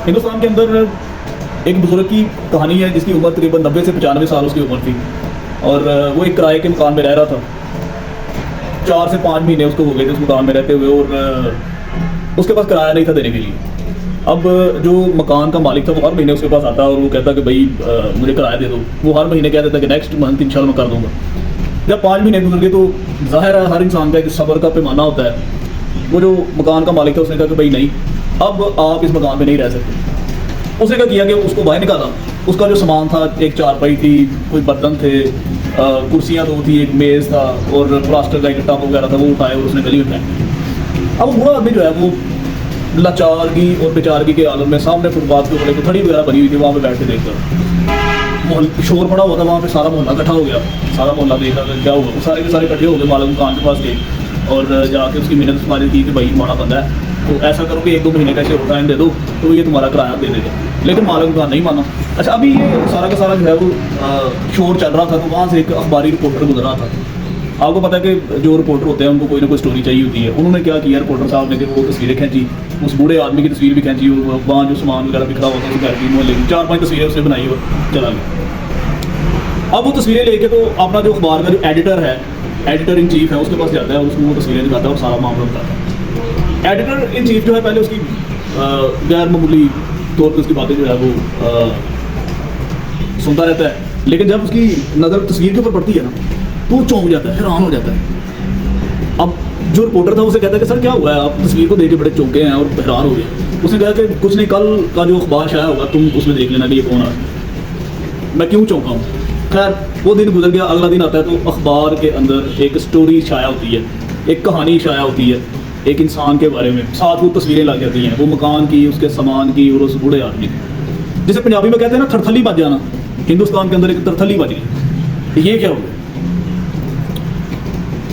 हिंदुस्तान के अंदर एक बुजुर्ग की कहानी है जिसकी उम्र तकरीबन 90 से 95 साल उसकी उम्र थी और वो एक किराए के मकान में रह रहा था। 4 से 5 महीने उसको हो गए थे उस मकान में रहते हुए और उसके पास किराया नहीं था देने के लिए। अब जो मकान का मालिक था वो हर महीने उसके पास आता और वो कहता कि भाई मुझे किराया दे दो। वो हर महीने कह देता कि नेक्स्ट मंथ इंशाल्लाह मैं कर दूँगा। जब 5 महीने गुजर गए तो ज़ाहिर है हर इंसान का एक सब्र का पैमाना होता है। वो जो मकान का मालिक था उसने कहा कि भाई नहीं, अब आप इस मकान में नहीं रह सकते। उसने क्या किया कि उसको बाहर निकाला। उसका जो सामान था, एक चारपाई थी, कोई बर्तन थे, कुर्सियाँ 2 थी, एक मेज़ था और प्लास्टर का एक टब वगैरह था, वो उठाए और उसने गली में फेंक। अब बुरा आदमी जो है वो लाचारगी और बेचारगी के आलम में सामने फुटपाथ के ऊपर एक खड़ी वगैरह बनी हुई थी, वहाँ पे बैठ के देखकर शोर पड़ा हुआ था। वहाँ पे सारा मोहल्ला इकट्ठा हो गया। सारा मोहल्ला देख रहा था क्या हुआ। सारे के सारे इकट्ठे हो गए, मालिक मकान के पास गए और जाके उसकी मिन्नत सुनाई की कि भाई हमारा बंदा है तो ऐसा करो कि 1-2 महीने का ऐसे टाइम दे दो तो ये तुम्हारा किराया दे देगा। लेकिन मालिक का नहीं माना। अच्छा, अभी ये सारा का सारा जो है वो शोर चल रहा था तो वहाँ से एक अखबारी रिपोर्टर गुजर रहा था। आपको पता है कि जो रिपोर्टर होते हैं उनको कोई ना कोई स्टोरी चाहिए होती है। उन्होंने क्या किया, रिपोर्टर साहब ने कि वो तस्वीरें खींची, उस बूढ़े आदमी की तस्वीर भी खींची, वहाँ जो सामान वगैरह बिखरा होता है घर की मोहल्ले की 4-5 तस्वीरें उसने बनाई और चला गया। अब वो तस्वीरें लेके तो अपना जो अखबार का जो एडिटर है, एडिटर इन चीफ है, उसके पास जाता है और उसको वो तस्वीरें दिखाता है और सारा मामला बताता है। एडिटर इन चीफ जो है पहले उसकी गैर मामूली तौर पर उसकी बातें जो है वो सुनता रहता है, लेकिन जब उसकी नज़र तस्वीर के ऊपर पड़ती है ना तो वो चौंक जाता है, हैरान हो जाता है। अब जो रिपोर्टर था उसे कहता है कि सर क्या हुआ है, आप तस्वीर को देख के बड़े चौंके हैं और हैरान हो गए। उसने कहा कि कुछ नहीं, कल का जो अखबार शाया होगा तुम उसमें देख लेना कि ये कौन है, मैं क्यों चौंका हूँ। खैर वो दिन गुजर गया। अगला दिन आता है तो अखबार के अंदर एक स्टोरी शाया होती है, एक कहानी शाया होती है एक इंसान के बारे में। साथ वो तस्वीरें लग जाती हैं, वो मकान की, उसके सामान की और उस बूढ़े आदमी की। जैसे पंजाबी में कहते हैं ना थरथली बच जाना, हिंदुस्तान के अंदर एक थरथली बच गई। ये क्या हुआ,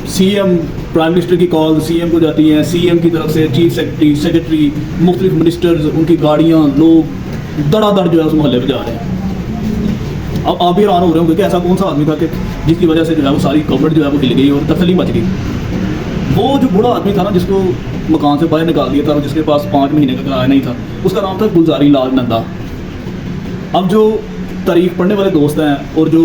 सीएम, प्राइम मिनिस्टर की कॉल सीएम को जाती हैं, सीएम की तरफ से चीफ सेक्रेटरी, मुख्तलिफ मिनिस्टर्स, उनकी गाड़ियाँ, लोग दड़ादड़ जो है उस मोहल्ले में जा रहे हैं। अब आप भी हैरान हो रहे होंगे कि ऐसा कौन सा आदमी था कि जिसकी वजह से जो है वो सारी गवर्नमेंट जो है वो हिल गई और तसली मच गई। वो जो बूढ़ा आदमी था ना जिसको मकान से बाहर निकाल दिया था और जिसके पास 5 महीने का किराया नहीं था, उसका नाम था गुलजारी लाल नंदा। अब जो तारीख पढ़ने वाले दोस्त हैं और जो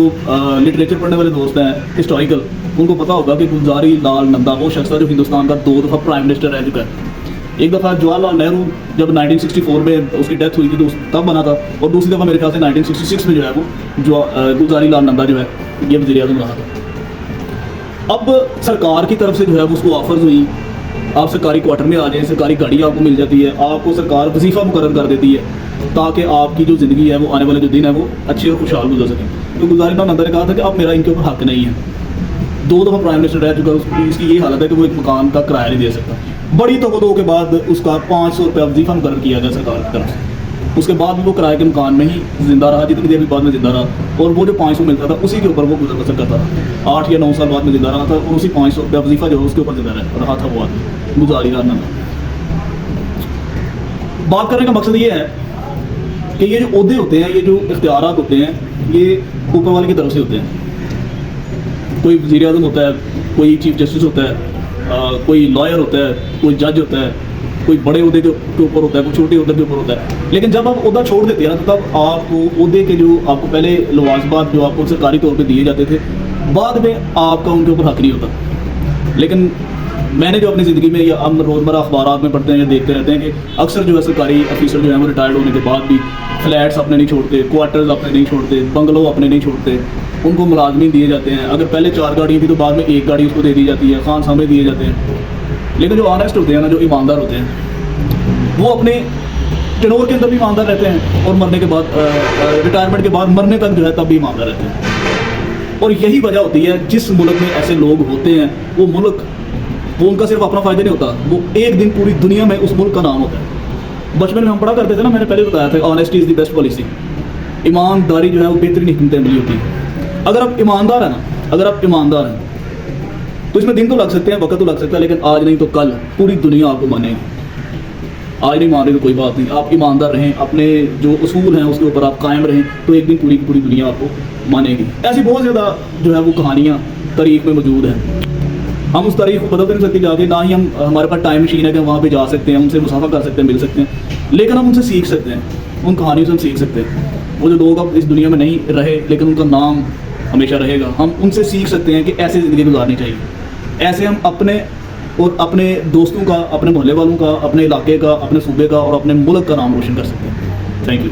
लिटरेचर पढ़ने वाले दोस्त हैं हिस्टोरिकल, उनको पता होगा कि गुलजारी लाल नंदा वो शख्स था जो हिंदुस्तान का 2 दफ़ा प्राइम मिनिस्टर रह चुका है। एक दफ़ा जवाहरलाल नेहरू जब 1964 में उसकी डेथ हुई थी तो तब बना था, और दूसरी दफ़ा मेरे ख्याल से 1966 में जो है वो जो गुलजारी लाल नंदा जो है ये वज़ीर आज़म रहा था। अब सरकार की तरफ से जो है वो उसको ऑफर्स हुई, आप सरकारी क्वार्टर में आ जाएँ, सरकारी गाड़ी आपको मिल जाती है, आपको सरकार वजीफ़ा मुकर्रर कर देती है ताकि आपकी जो ज़िंदगी है वो आने वाले जो दिन है वो अच्छे और खुशहाल गुजर सकें। तो गुलजारी लाल नंदा ने कहा था कि अब मेरा इनके ऊपर हक नहीं है। 2 दफ़ा प्राइम मिनिस्टर रह चुका है, इसकी ये हालत है कि वो एक मकान का किराया नहीं दे सकता। बड़ी तो के बाद उसका 500 रुपये वजीफ़ा मुकर्रर किया गया सरकार की तरफ से। उसके बाद भी वो किराए के मकान में ही ज़िंदा रहा, जितनी देर भी बाद में ज़िंदा रहा, और वो जो 500 मिलता था उसी के ऊपर वो गुजर बसर करता था। 8 या 9 साल बाद में ज़िंदा रहा था और उसी 500 रुपये वजीफ़ा जो है उसके ऊपर ज़िंदा रहा था वो आदमी गुलजारी लाल नंदा। बात करने का मकसद ये है कि ये जो ओहदे होते हैं, ये जो इख्तियारात होते हैं, ये ऊपर वाले की तरफ से होते हैं। कोई वज़ीर आज़म होता है, कोई चीफ जस्टिस होता है, कोई लॉयर होता है, कोई जज होता है, कोई बड़े ओहदे के ऊपर होता है, कोई छोटे ओहदे के ऊपर होता है। लेकिन जब आप ओहदा छोड़ देते हैं ना तो तब आपको ओहदे के जो आपको पहले लवाजमात जो आपको सरकारी तौर पे दिए जाते थे, बाद में आपका उनके ऊपर हक नहीं होता। लेकिन मैंने जो अपनी ज़िंदगी में या हम रोज़मर्रा अखबार में पढ़ते हैं या देखते रहते हैं कि अक्सर जो है सरकारी ऑफिसर जो है वो रिटायर्ड होने के बाद भी फ्लैट्स अपने नहीं छोड़ते, क्वार्टर्स अपने नहीं छोड़ते, बंगलो अपने नहीं छोड़ते, उनको मुलाजमी दिए जाते हैं। अगर पहले 4 गाड़ियाँ थी तो बाद में 1 गाड़ी उसको दे दी जाती है, खान सामे दिए जाते हैं। लेकिन जो ऑनेस्ट होते हैं ना, जो ईमानदार होते हैं, वो अपने टेनोर के अंदर भी ईमानदार रहते हैं और मरने के बाद रिटायरमेंट के बाद मरने तक जो है तब भी ईमानदार रहते हैं। और यही वजह होती है जिस मुल्क में ऐसे लोग होते हैं वो मुल्क, वो उनका सिर्फ अपना फ़ायदा नहीं होता, वो एक दिन पूरी दुनिया में उस मुल्क का नाम होता है। बचपन में हम पढ़ा करते थे ना, मैंने पहले बताया था, honesty is the best policy. ईमानदारी जो है वो बेहतरीन हिकमत अमली होती है। अगर आप ईमानदार हैं ना, अगर आप ईमानदार हैं तो इसमें दिन तो लग सकते हैं, वक्त तो लग सकता है, लेकिन आज नहीं तो कल पूरी दुनिया आपको मानेगी। आज नहीं मान रहे तो कोई बात नहीं, आप ईमानदार रहें, अपने जो उसूल हैं उसके ऊपर आप कायम रहें, तो एक दिन पूरी की पूरी दुनिया आपको मानेगी। ऐसी बहुत ज़्यादा जो है वो कहानियाँ तारीख में मौजूद हैं। हम उस तारीख को बदल नहीं सकते जाके, ना ही हम हमारे पास टाइम मशीन है कि वहाँ पे जा सकते हैं, उनसे मुसाफा कर सकते हैं, मिल सकते हैं। लेकिन हम उनसे सीख सकते हैं, उन कहानियों से हम सीख सकते हैं। वो जो लोग अब इस दुनिया में नहीं रहे लेकिन उनका नाम हमेशा रहेगा, हम उनसे सीख सकते हैं कि ऐसे ज़िंदगी गुजारनी चाहिए। ऐसे हम अपने और अपने दोस्तों का, अपने मोहल्ले वालों का, अपने इलाके का, अपने सूबे का और अपने मुल्क का नाम रोशन कर सकते हैं। Thank you.